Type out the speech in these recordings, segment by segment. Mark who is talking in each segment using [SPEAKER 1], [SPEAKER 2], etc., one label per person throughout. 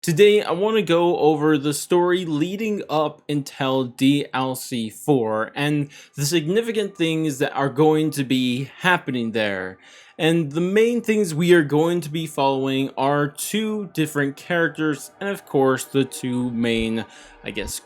[SPEAKER 1] Today, I want to go over the story leading up until DLC 4 and the significant things that are going to be happening there. And the main things we are going to be following are two different characters, and of course, the two main,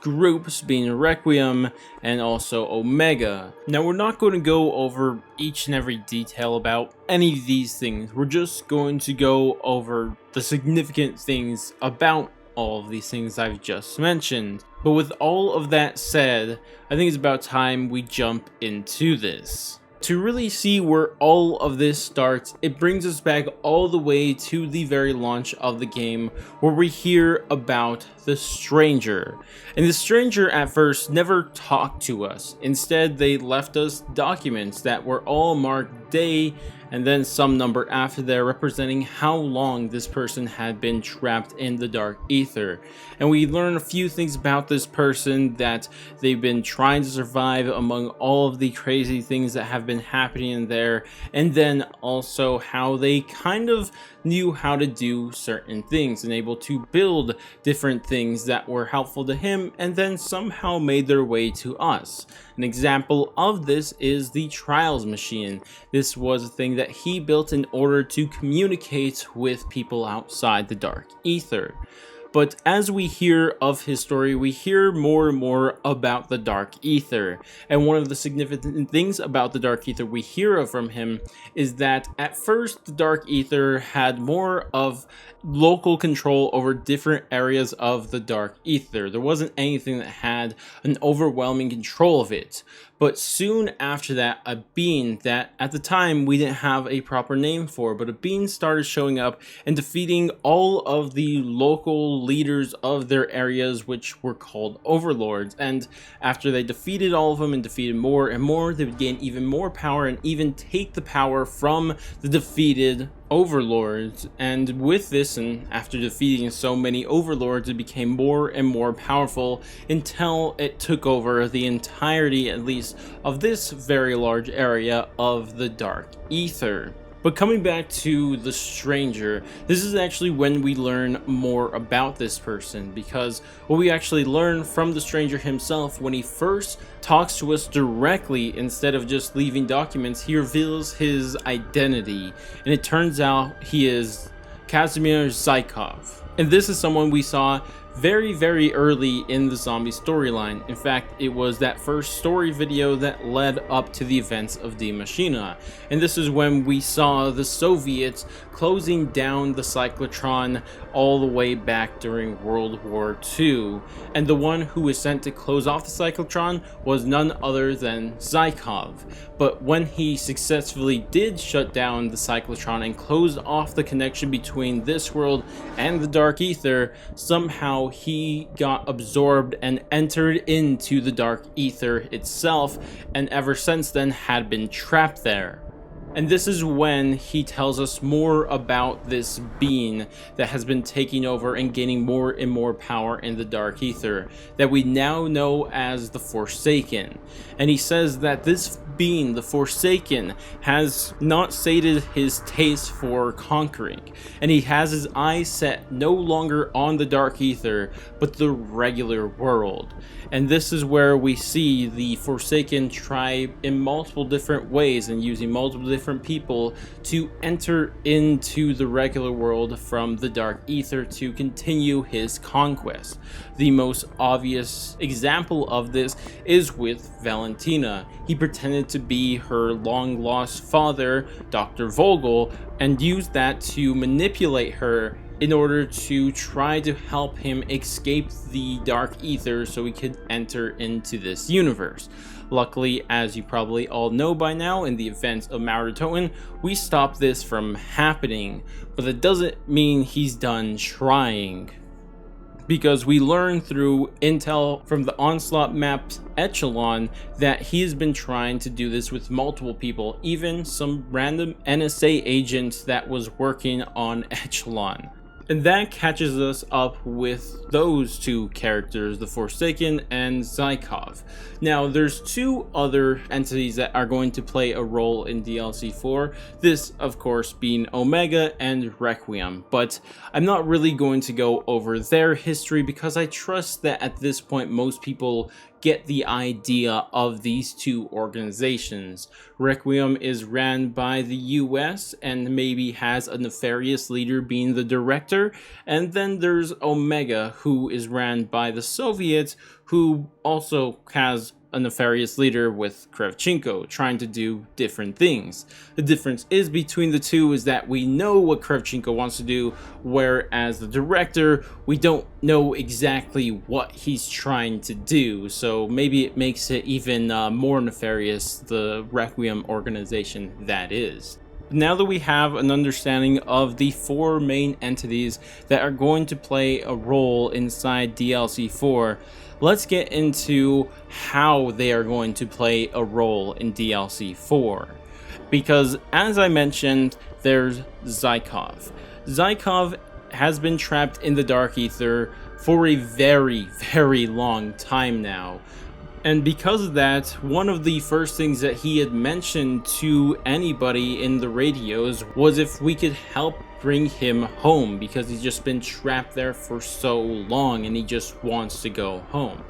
[SPEAKER 1] groups being Requiem and also Omega. Now, we're not going to go over each and every detail about any of these things. We're just going to go over the significant things about all of these things I've just mentioned. But with all of that said, I think it's about time we jump into this. To really see where all of this starts, it brings us back all the way to the very launch of the game, where we hear about the Stranger. And the Stranger at first never talked to us. Instead, they left us documents that were all marked day and then some number after there, representing how long this person had been trapped in the Dark Aether. And we learn a few things about this person, that they've been trying to survive among all of the crazy things that have been happening in there, and then also how they kind of knew how to do certain things and able to build different things that were helpful to him and then somehow made their way to us. An example of this is the Trials machine. This was a thing that he built in order to communicate with people outside the Dark Aether. But as we hear of his story, we hear more and more about the Dark Aether. And one of the significant things about the Dark Aether we hear of from him is that at first the Dark Aether had more of local control over different areas of the Dark Aether. There wasn't anything that had an overwhelming control of it. But soon after that, a being that at the time we didn't have a proper name for, but a being started showing up and defeating all of the local leaders of their areas, which were called overlords. And after they defeated all of them and defeated more and more, they would gain even more power and even take the power from the defeated overlords. And with this, and after defeating so many overlords, it became more and more powerful until it took over the entirety, at least, of this very large area of the Dark Aether. But coming back to the Stranger, this is actually when we learn more about this person, because what we actually learn from the Stranger himself, when he first talks to us directly instead of just leaving documents, he reveals his identity, and it turns out he is Casimir Zykov. And this is someone we saw very early in the zombie storyline. In fact, it was that first story video that led up to the events of Die Maschine. And this is when we saw the Soviets closing down the cyclotron all the way back during World War II. And the one who was sent to close off the cyclotron was none other than Zykov. But when he successfully did shut down the cyclotron and close off the connection between this world and the Dark Aether, somehow he got absorbed and entered into the Dark Aether itself, and ever since then had been trapped there. And this is when he tells us more about this being that has been taking over and gaining more and more power in the Dark Aether, that we now know as the Forsaken. And he says that this being, the Forsaken, has not sated his taste for conquering, and he has his eyes set no longer on the Dark Aether, but the regular world. And this is where we see the Forsaken try in multiple different ways and using multiple different people to enter into the regular world from the Dark Aether to continue his conquest. The most obvious example of this is with Valentina. He pretended to be her long lost father, Dr. Vogel, and used that to manipulate her in order to try to help him escape the Dark Aether so he could enter into this universe. Luckily, as you probably all know by now, in the events of Mauritoan, we stopped this from happening, but that doesn't mean he's done trying. Because we learn through intel from the Onslaught map's Echelon that he has been trying to do this with multiple people, even some random NSA agent that was working on Echelon. And that catches us up with those two characters, the Forsaken and Zykov. Now, there's two other entities that are going to play a role in DLC 4, this, of course, being Omega and Requiem, but I'm not really going to go over their history because I trust that at this point most people get the idea of these two organizations. Requiem is ran by the US and maybe has a nefarious leader being the director, and then there's Omega, who is ran by the Soviets, who also has a nefarious leader with Kravchenko trying to do different things. The difference is between the two is that we know what Kravchenko wants to do, whereas the director, we don't know exactly what he's trying to do, so maybe it makes it even more nefarious, the Requiem organization that is. Now that we have an understanding of the four main entities that are going to play a role inside DLC 4, let's get into how they are going to play a role in DLC 4. Because, as I mentioned, there's Zykov. Zykov has been trapped in the Dark Aether for a very, very long time now. And because of that, one of the first things that he had mentioned to anybody in the radios was if we could help bring him home, because he's just been trapped there for so long and he just wants to go home.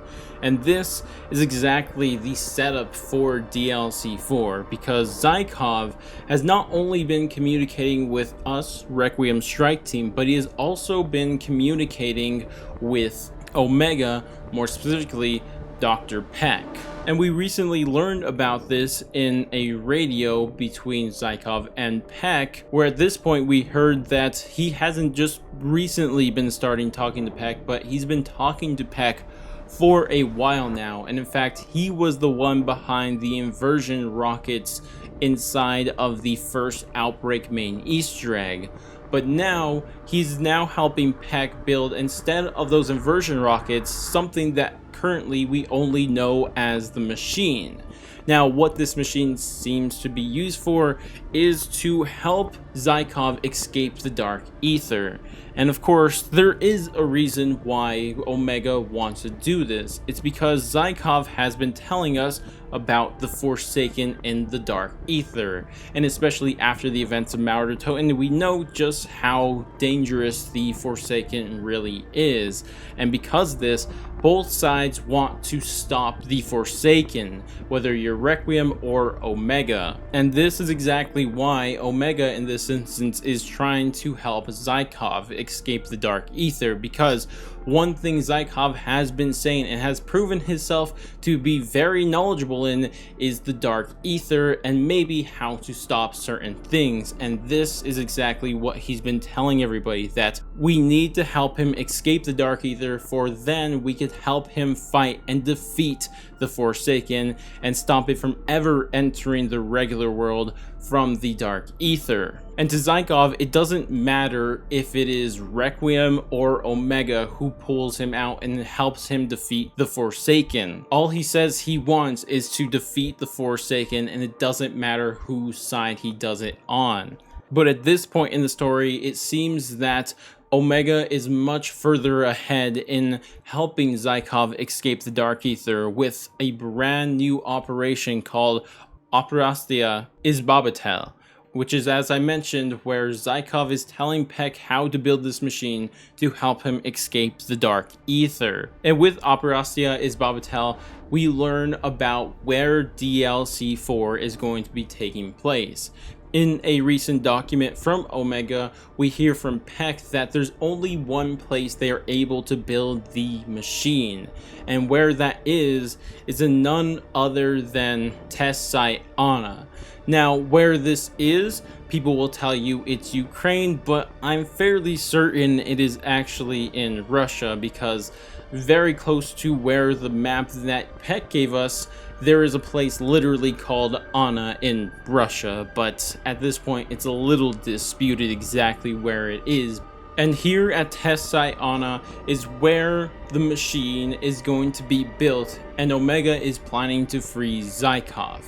[SPEAKER 1] And this is exactly the setup for DLC 4, because Zykov has not only been communicating with us, Requiem Strike Team, but he has also been communicating with Omega, more specifically Dr. Peck. And we recently learned about this in a radio between Zykov and Peck, where at this point we heard that he hasn't just recently been starting talking to Peck, but he's been talking to Peck for a while now. And in fact, he was the one behind the inversion rockets inside of the first Outbreak main Easter egg. But now, he's now helping Peck build, instead of those inversion rockets, something that currently we only know as the machine. Now, what this machine seems to be used for is to help Zykov escape the Dark Aether. And of course, there is a reason why Omega wants to do this. It's because Zykov has been telling us about the Forsaken in the Dark Aether, and especially after the events of Mauer Toten, we know just how dangerous the Forsaken really is. And because of this, both sides want to stop the Forsaken, whether you're Requiem or Omega. And this is exactly why Omega in this instance is trying to help Zykov escape the Dark Aether, because one thing Zykov has been saying and has proven himself to be very knowledgeable in is the Dark Aether and maybe how to stop certain things. And this is exactly what he's been telling everybody, that we need to help him escape the Dark Aether, for then we could help him fight and defeat the Forsaken and stop it from ever entering the regular world from the Dark Aether. And to Zykov, it doesn't matter if it is Requiem or Omega who pulls him out and helps him defeat the Forsaken. All he says he wants is to defeat the Forsaken, and it doesn't matter whose side he does it on. But at this point in the story, it seems that Omega is much further ahead in helping Zykov escape the Dark Aether with a brand new operation called Operastia Izbabatel, which is, as I mentioned, where Zykov is telling Peck how to build this machine to help him escape the Dark Aether. And with Operastia Izbabatel, we learn about where DLC 4 is going to be taking place. In a recent document from Omega, we hear from Peck that there's only one place they are able to build the machine, and where that is in none other than test site Anna. Now, where this is, people will tell you it's Ukraine, but I'm fairly certain it is actually in Russia, because very close to where the map that Peck gave us, there is a place literally called Anna in Russia, but at this point it's a little disputed exactly where it is. And here at test site Anna is where the machine is going to be built, and Omega is planning to free Zykov.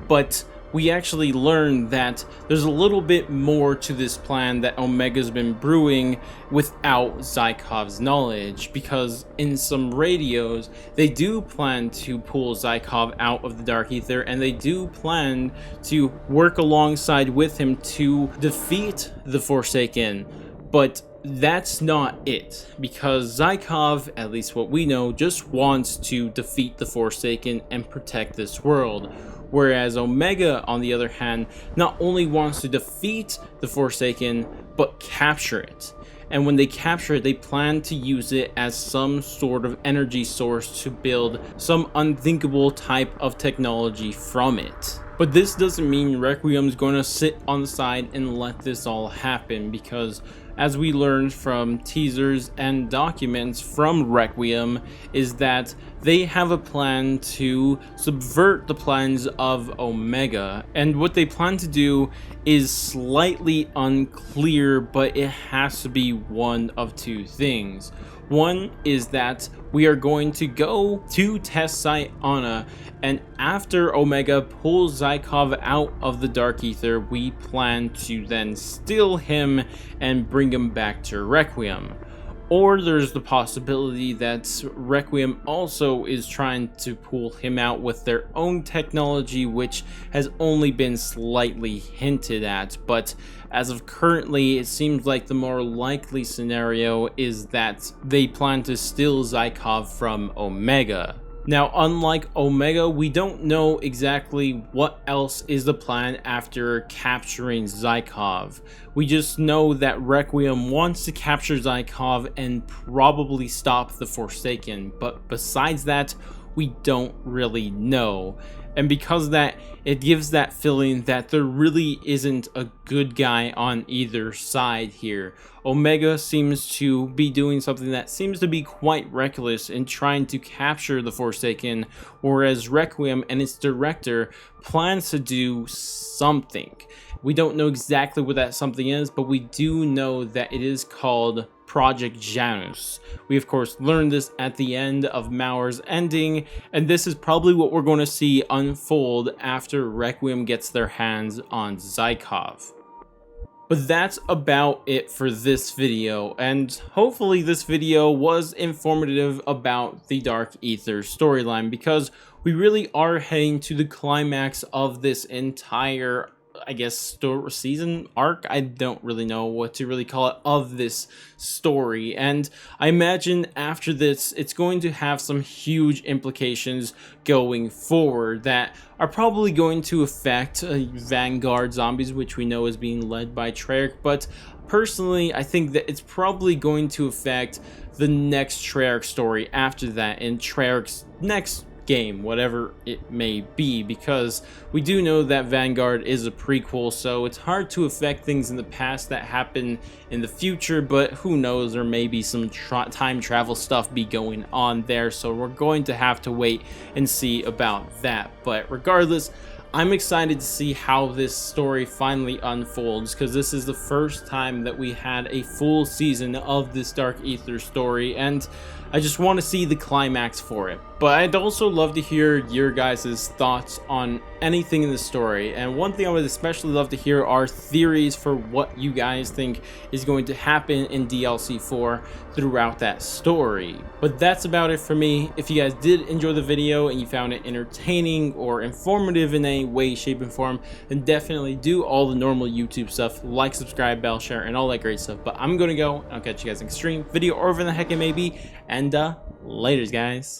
[SPEAKER 1] But we actually learn that there's a little bit more to this plan that Omega's been brewing without Zykov's knowledge, because in some radios they do plan to pull Zykov out of the Dark Aether, and they do plan to work alongside with him to defeat the Forsaken. But that's not it, because Zykov, at least what we know, just wants to defeat the Forsaken and protect this world. Whereas Omega, on the other hand, not only wants to defeat the Forsaken, but capture it. And when they capture it, they plan to use it as some sort of energy source to build some unthinkable type of technology from it. But this doesn't mean Requiem's going to sit on the side and let this all happen, because as we learned from teasers and documents from Requiem, is that they have a plan to subvert the plans of Omega. And what they plan to do is slightly unclear, but it has to be one of two things. One is that we are going to go to test site Anna, and after Omega pulls Zykov out of the Dark Aether, we plan to then steal him and bring him back to Requiem. Or there's the possibility that Requiem also is trying to pull him out with their own technology, which has only been slightly hinted at. But as of currently, it seems like the more likely scenario is that they plan to steal Zykov from Omega. Now, unlike Omega, we don't know exactly what else is the plan after capturing Zykov. We just know that Requiem wants to capture Zykov and probably stop the Forsaken, but besides that, we don't really know. And because of that, it gives that feeling that there really isn't a good guy on either side here. Omega seems to be doing something that seems to be quite reckless in trying to capture the Forsaken, whereas Requiem and its director plans to do something. We don't know exactly what that something is, but we do know that it is called Project Janus. We of course learned this at the end of Maur's ending, and this is probably what we're going to see unfold after Requiem gets their hands on Zykov. But that's about it for this video, and hopefully this video was informative about the Dark Aether storyline, because we really are heading to the climax of this entire, I guess, season arc. I don't really know what to really call it, of this story. And I imagine after this, it's going to have some huge implications going forward that are probably going to affect Vanguard Zombies, which we know is being led by Treyarch. But personally, I think that it's probably going to affect the next Treyarch story after that, in Treyarch's next game, whatever it may be, because we do know that Vanguard is a prequel, so it's hard to affect things in the past that happen in the future, but who knows, there may be some time travel stuff be going on there, so we're going to have to wait and see about that. But regardless, I'm excited to see how this story finally unfolds, because this is the first time that we had a full season of this Dark Aether story, and I just want to see the climax for it. But I'd also love to hear your guys' thoughts on anything in the story, and one thing I would especially love to hear are theories for what you guys think is going to happen in DLC 4 throughout that story. But that's about it for me. If you guys did enjoy the video and you found it entertaining or informative in any way, shape, and form, then definitely do all the normal YouTube stuff, like, subscribe, bell, share, and all that great stuff. But I'm gonna go, and I'll catch you guys in the stream, video, or whatever the heck it may be, and laters, guys.